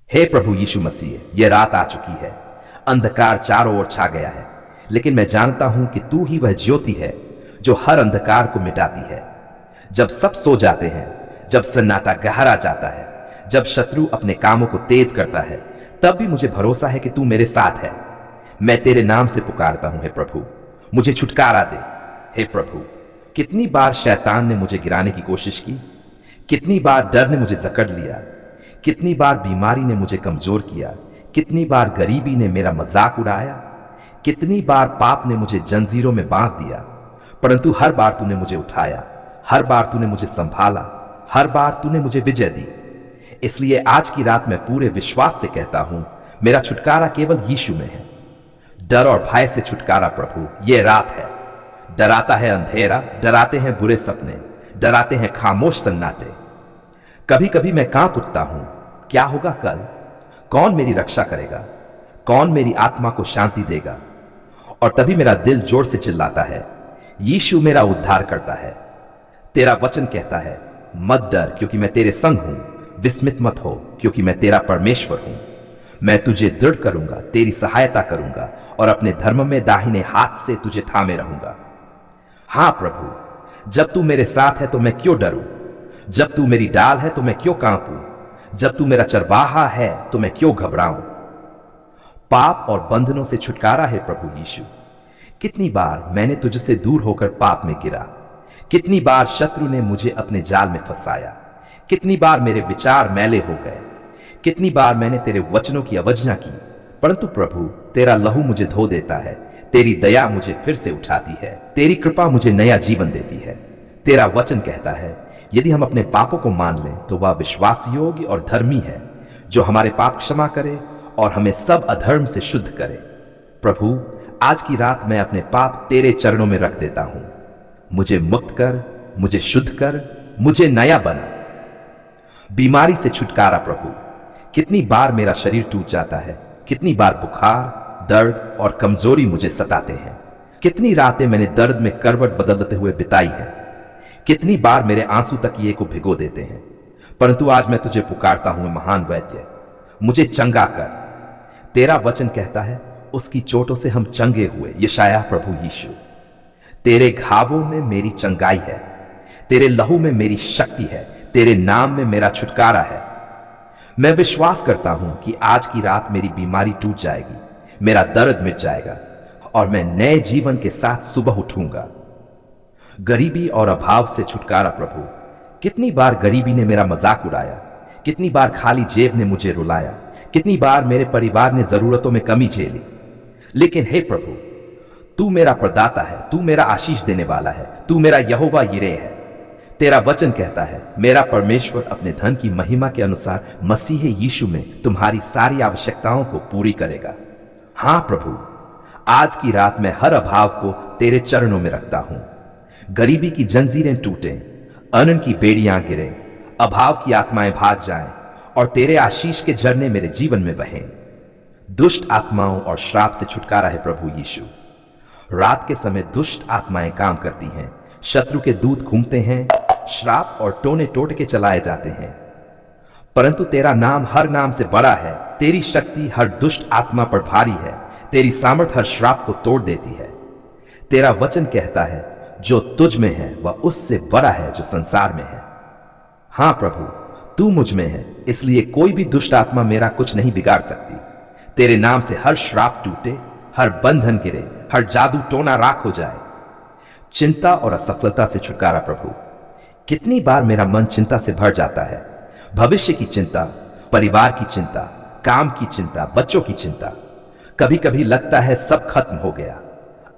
हे प्रभु यीशु मसीह, यह रात आ चुकी है, अंधकार चारों ओर छा गया है, लेकिन मैं जानता हूं कि तू ही वह ज्योति है जो हर अंधकार को मिटाती है। जब सब सो जाते हैं, जब सन्नाटा गहरा जाता है, जब शत्रु अपने कामों को तेज करता है, तब भी मुझे भरोसा है कि तू मेरे साथ है। मैं तेरे नाम से पुकारता हूं, हे प्रभु, मुझे छुटकारा दे। हे प्रभु, कितनी बार शैतान ने मुझे गिराने की कोशिश की, कितनी बार डर ने मुझे जकड़ लिया, कितनी बार बीमारी ने मुझे कमजोर किया, कितनी बार गरीबी ने मेरा मजाक उड़ाया, कितनी बार पाप ने मुझे जंजीरों में बांध दिया, परंतु हर बार तूने मुझे उठाया, हर बार तूने मुझे संभाला, हर बार तूने मुझे विजय दी। इसलिए आज की रात मैं पूरे विश्वास से कहता हूं, मेरा छुटकारा केवल यीशु में है। डर और भय से छुटकारा प्रभु, ये रात है। डराता है अंधेरा, डराते हैं बुरे सपने, डराते हैं खामोश सन्नाटे। कभी कभी मैं कांप उठता हूं, क्या होगा कल? कौन मेरी रक्षा करेगा? कौन मेरी आत्मा को शांति देगा? और तभी मेरा दिल जोर से चिल्लाता है, यीशु मेरा उद्धार करता है। तेरा वचन कहता है, मत डर क्योंकि मैं तेरे संग हूं, विस्मित मत हो क्योंकि मैं तेरा परमेश्वर हूं। मैं तुझे दृढ़ करूंगा, तेरी सहायता करूंगा और अपने धर्म में दाहिने हाथ से तुझे थामे रहूंगा। हां प्रभु, जब तू मेरे साथ है तो मैं क्यों डरूं? जब तू मेरी डाल है तो मैं क्यों कांपूं? जब तू मेरा चरवाहा है तो मैं क्यों घबराऊं? पाप और बंधनों से छुटकारा है प्रभु यीशु। कितनी बार मैंने तुझसे दूर होकर पाप में गिरा, कितनी बार शत्रु ने मुझे अपने जाल में फंसाया, कितनी बार मेरे विचार मैले हो गए, कितनी बार मैंने तेरे वचनों की अवज्ञा की, परंतु प्रभु तेरा लहू मुझे धो देता है, तेरी दया मुझे फिर से उठाती है, तेरी कृपा मुझे नया जीवन देती है। तेरा वचन कहता है, यदि हम अपने पापों को मान लें तो वह विश्वास योग्य और धर्मी है, जो हमारे पाप क्षमा करे और हमें सब अधर्म से शुद्ध करे। प्रभु, आज की रात मैं अपने पाप तेरे चरणों में रख देता हूं। मुझे मुक्त कर, मुझे शुद्ध कर, मुझे नया बना। बीमारी से छुटकारा प्रभु, कितनी बार मेरा शरीर टूट जाता है, कितनी बार बुखार, दर्द और कमजोरी मुझे सताते हैं, कितनी रातें मैंने दर्द में करवट बदलते हुए बिताई है, कितनी बार मेरे आंसू तकिए को भिगो देते हैं, परंतु आज मैं तुझे पुकारता हूं, महान वैद्य, मुझे चंगा कर। तेरा वचन कहता है, उसकी चोटों से हम चंगे हुए। यशायाह प्रभु यीशु, तेरे घावों में मेरी चंगाई है, तेरे लहू में मेरी शक्ति है, तेरे नाम में मेरा छुटकारा है। मैं विश्वास करता हूं कि आज की रात मेरी बीमारी टूट जाएगी, मेरा दर्द मिट जाएगा और मैं नए जीवन के साथ सुबह उठूंगा। गरीबी और अभाव से छुटकारा प्रभु, कितनी बार गरीबी ने मेरा मजाक उड़ाया, कितनी बार खाली जेब ने मुझे रुलाया, कितनी बार मेरे परिवार ने जरूरतों में कमी झेली, लेकिन हे प्रभु, तू मेरा प्रदाता है, तू मेरा आशीष देने वाला है, तू मेरा यहोवा यिरे है। तेरा वचन कहता है, मेरा परमेश्वर अपने धन की महिमा के अनुसार मसीह यीशु में तुम्हारी सारी आवश्यकताओं को पूरी करेगा। हां प्रभु, आज की रात मैं हर अभाव को तेरे चरणों में रखता हूं। गरीबी की जंजीरें टूटें, अनन की बेड़ियां गिरें, अभाव की आत्माएं भाग जाएं और तेरे आशीष के झरने मेरे जीवन में बहें। दुष्ट आत्माओं और श्राप से छुटकारा है प्रभु यीशु। रात के समय दुष्ट आत्माएं काम करती हैं, शत्रु के दूत घूमते हैं, श्राप और टोने टोटके चलाए जाते हैं, परंतु तेरा नाम हर नाम से बड़ा है। तेरी शक्ति हर दुष्ट आत्मा पर भारी है, तेरी सामर्थ हर श्राप को तोड़ देती है। तेरा वचन कहता है, जो तुझ में है वह उससे बड़ा है जो संसार में है। हां प्रभु, तू मुझ में है, इसलिए कोई भी दुष्ट आत्मा मेरा कुछ नहीं बिगाड़ सकती। तेरे नाम से हर श्राप टूटे, हर बंधन गिरे, हर जादू टोना राख हो जाए। चिंता और असफलता से छुटकारा प्रभु, कितनी बार मेरा मन चिंता से भर जाता है, भविष्य की चिंता, परिवार की चिंता, काम की चिंता, बच्चों की चिंता। कभी कभी लगता है सब खत्म हो गया,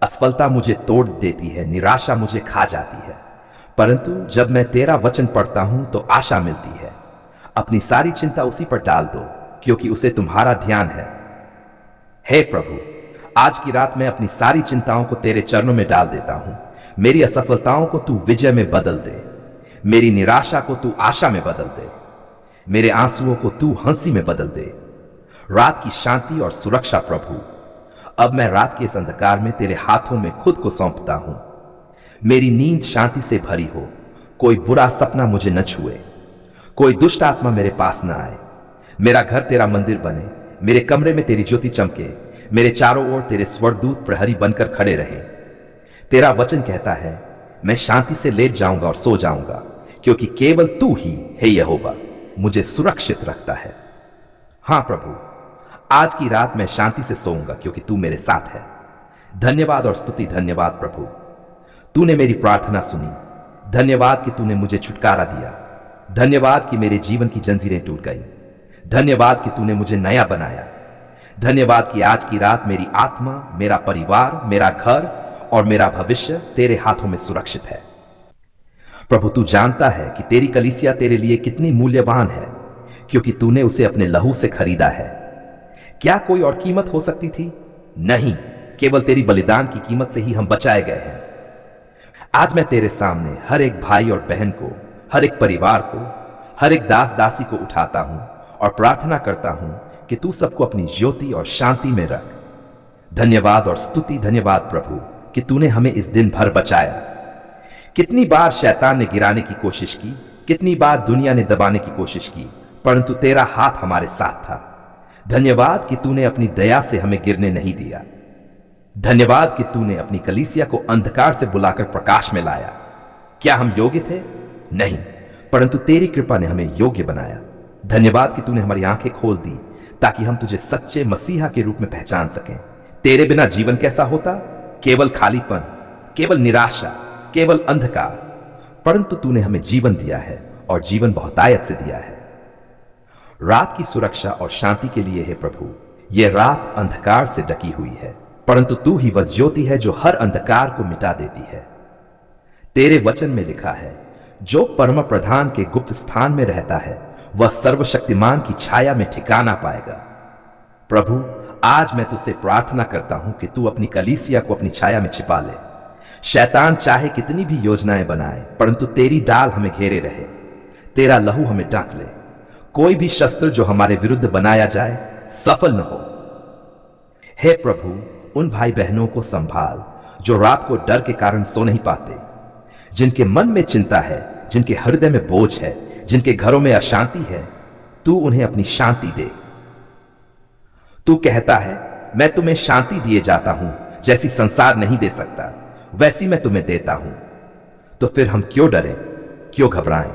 असफलता मुझे तोड़ देती है, निराशा मुझे खा जाती है, परंतु जब मैं तेरा वचन पढ़ता हूं तो आशा मिलती है। अपनी सारी चिंता उसी पर डाल दो क्योंकि उसे तुम्हारा ध्यान है। हे प्रभु, आज की रात मैं अपनी सारी चिंताओं को तेरे चरणों में डाल देता हूं। मेरी असफलताओं को तू विजय में बदल दे, मेरी निराशा को तू आशा में बदल दे, मेरे आंसुओं को तू हंसी में बदल दे। रात की शांति और सुरक्षा प्रभु, अब मैं रात के इस अंधकार में तेरे हाथों में खुद को सौंपता हूं। मेरी नींद शांति से भरी हो, कोई बुरा सपना मुझे न छुए, कोई दुष्ट आत्मा मेरे पास न आए। मेरा घर तेरा मंदिर बने, मेरे कमरे में तेरी ज्योति चमके, मेरे चारों ओर तेरे स्वर्गदूत प्रहरी बनकर खड़े रहे। तेरा वचन कहता है, मैं शांति से लेट जाऊंगा और सो जाऊंगा, क्योंकि केवल तू ही हे यहोवा मुझे सुरक्षित रखता है। हां प्रभु, आज की रात मैं शांति से सोऊंगा क्योंकि तू मेरे साथ है। धन्यवाद और स्तुति, धन्यवाद प्रभु, तूने मेरी प्रार्थना सुनी। धन्यवाद कि तूने मुझे छुटकारा दिया। धन्यवाद कि मेरे जीवन की जंजीरें टूट गई। धन्यवाद कि तूने मुझे नया बनाया। धन्यवाद कि आज की रात मेरी आत्मा, मेरा परिवार, मेरा घर और मेरा भविष्य तेरे हाथों में सुरक्षित है। प्रभु, तू जानता है कि तेरी कलीसिया तेरे लिए कितनी मूल्यवान है, क्योंकि तूने उसे अपने लहू से खरीदा है। क्या कोई और कीमत हो सकती थी? नहीं, केवल तेरी बलिदान की कीमत से ही हम बचाए गए हैं। आज मैं तेरे सामने हर एक भाई और बहन को, हर एक परिवार को, हर एक दास दासी को उठाता हूं और प्रार्थना करता हूं कि तू सबको अपनी ज्योति और शांति में रख। धन्यवाद और स्तुति, धन्यवाद प्रभु कि तूने हमें इस दिन भर बचाया। कितनी बार शैतान ने गिराने की कोशिश की, कितनी बार दुनिया ने दबाने की कोशिश की, परंतु तेरा हाथ हमारे साथ था। धन्यवाद कि तूने अपनी दया से हमें गिरने नहीं दिया। धन्यवाद कि तूने अपनी कलीसिया को अंधकार से बुलाकर प्रकाश में लाया। क्या हम योग्य थे? नहीं, परंतु तेरी कृपा ने हमें योग्य बनाया। धन्यवाद कि तूने हमारी आंखें खोल दी ताकि हम तुझे सच्चे मसीहा के रूप में पहचान सकें। तेरे बिना जीवन कैसा होता? केवल खालीपन, केवल निराशा, केवल अंधकार, परंतु तूने हमें जीवन दिया है और जीवन बहुतायत से दिया है। रात की सुरक्षा और शांति के लिए है प्रभु। यह रात अंधकार से ढकी हुई है, परंतु तू ही वह ज्योति है जो हर अंधकार को मिटा देती है। तेरे वचन में लिखा है, जो परम प्रधान के गुप्त स्थान में रहता है वह सर्वशक्तिमान की छाया में ठिकाना पाएगा। प्रभु, आज मैं तुझसे प्रार्थना करता हूं कि तू अपनी कलीसिया को अपनी छाया में छिपा ले। शैतान चाहे कितनी भी योजनाएं बनाए, परंतु तेरी डाल हमें घेरे रहे, तेरा लहू हमें ढक ले। कोई भी शस्त्र जो हमारे विरुद्ध बनाया जाए सफल न हो। हे प्रभु, उन भाई बहनों को संभाल जो रात को डर के कारण सो नहीं पाते, जिनके मन में चिंता है, जिनके हृदय में बोझ है, जिनके घरों में अशांति है। तू उन्हें अपनी शांति दे। तू कहता है, मैं तुम्हें शांति दिए जाता हूं, जैसी संसार नहीं दे सकता वैसी मैं तुम्हें देता हूं। तो फिर हम क्यों डरें, क्यों घबराएं?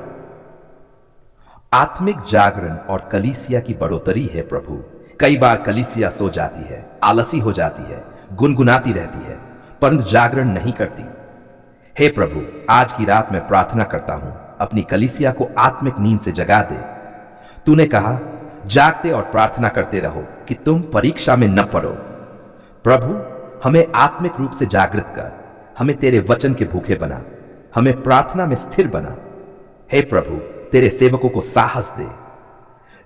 आत्मिक जागरण और कलीसिया की बढ़ोतरी है प्रभु। कई बार कलीसिया सो जाती है, आलसी हो जाती है, गुनगुनाती रहती है, परंतु जागरण नहीं करती। हे प्रभु, आज की रात मैं प्रार्थना करता हूं, अपनी कलीसिया को आत्मिक नींद से जगा दे। तूने कहा, जागते और प्रार्थना करते रहो कि तुम परीक्षा में न पड़ो। प्रभु, हमें आत्मिक रूप से जागृत कर, हमें तेरे वचन के भूखे बना, हमें प्रार्थना में स्थिर बना। हे प्रभु, तेरे सेवकों को साहस दे।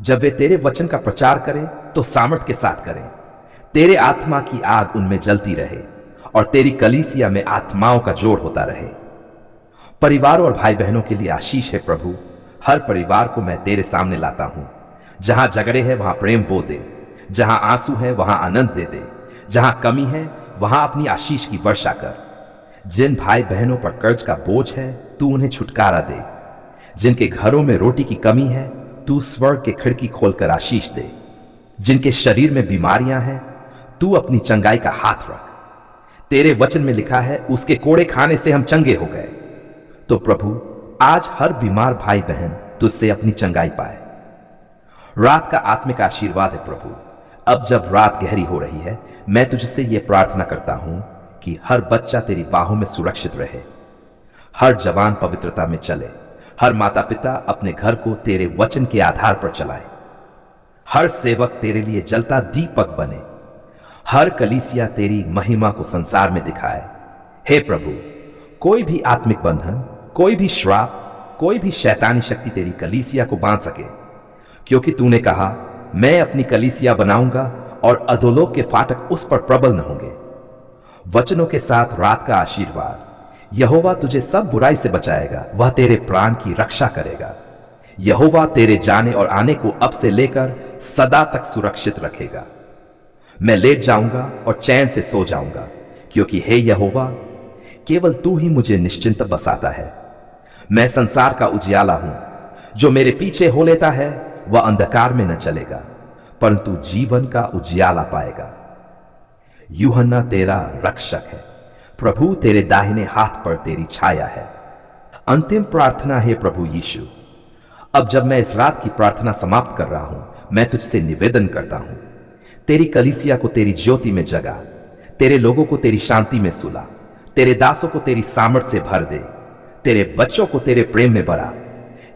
जब वे तेरे वचन का प्रचार करें तो सामर्थ के साथ करें। तेरे आत्मा की आग उनमें जलती रहे और तेरी कलीसिया में आत्माओं का जोड़ होता रहे। परिवार और भाई बहनों के लिए आशीष है प्रभु। हर परिवार को मैं तेरे सामने लाता हूं। जहां झगड़े हैं वहां प्रेम बो दे, जहां आंसू है वहां आनंद दे दे, जहां कमी है वहां अपनी आशीष की वर्षा कर। जिन भाई बहनों पर कर्ज का बोझ है तू उन्हें छुटकारा दे। जिनके घरों में रोटी की कमी है तू स्वर्ग के खिड़की खोलकर आशीष दे। जिनके शरीर में बीमारियां हैं तू अपनी चंगाई का हाथ रख। तेरे वचन में लिखा है, उसके कोड़े खाने से हम चंगे हो गए। तो प्रभु, आज हर बीमार भाई बहन तुझसे अपनी चंगाई पाए। रात का आत्मिक आशीर्वाद है प्रभु। अब जब रात गहरी हो रही है, मैं तुझसे यह प्रार्थना करता हूं कि हर बच्चा तेरी बाहों में सुरक्षित रहे, हर जवान पवित्रता में चले, हर माता पिता अपने घर को तेरे वचन के आधार पर चलाए, हर सेवक तेरे लिए जलता दीपक बने, हर कलीसिया तेरी महिमा को संसार में दिखाए। हे प्रभु, कोई भी आत्मिक बंधन, कोई भी श्राप, कोई भी शैतानी शक्ति तेरी कलीसिया को बांध सके, क्योंकि तूने कहा, मैं अपनी कलीसिया बनाऊंगा और अधोलोक के फाटक उस पर प्रबल न होंगे। वचनों के साथ रात का आशीर्वाद। यहोवा तुझे सब बुराई से बचाएगा, वह तेरे प्राण की रक्षा करेगा। यहोवा तेरे जाने और आने को अब से लेकर सदा तक सुरक्षित रखेगा। मैं लेट जाऊंगा और चैन से सो जाऊंगा, क्योंकि हे यहोवा, केवल तू ही मुझे निश्चिंत बसाता है। मैं संसार का उजियाला हूं, जो मेरे पीछे हो लेता है वह अंधकार में न चलेगा परंतु जीवन का उजियाला पाएगा। यूहन्ना तेरा रक्षक है, प्रभु तेरे दाहिने हाथ पर तेरी छाया है। अंतिम प्रार्थना है प्रभु यीशु, अब जब मैं इस रात की प्रार्थना समाप्त कर रहा हूं, मैं तुझसे निवेदन करता हूं, तेरी कलीसिया को तेरी ज्योति में जगा, तेरे लोगों को तेरी शांति में सुला, तेरे दासों को तेरी सामर्थ से भर दे, तेरे बच्चों को तेरे प्रेम में भरा।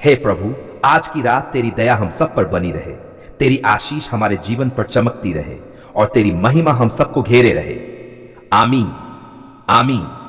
हे प्रभु, आज की रात तेरी दया हम सब पर बनी रहे, तेरी आशीष हमारे जीवन पर चमकती रहे और तेरी महिमा हम सबको घेरे रहे। आमीन आमीन।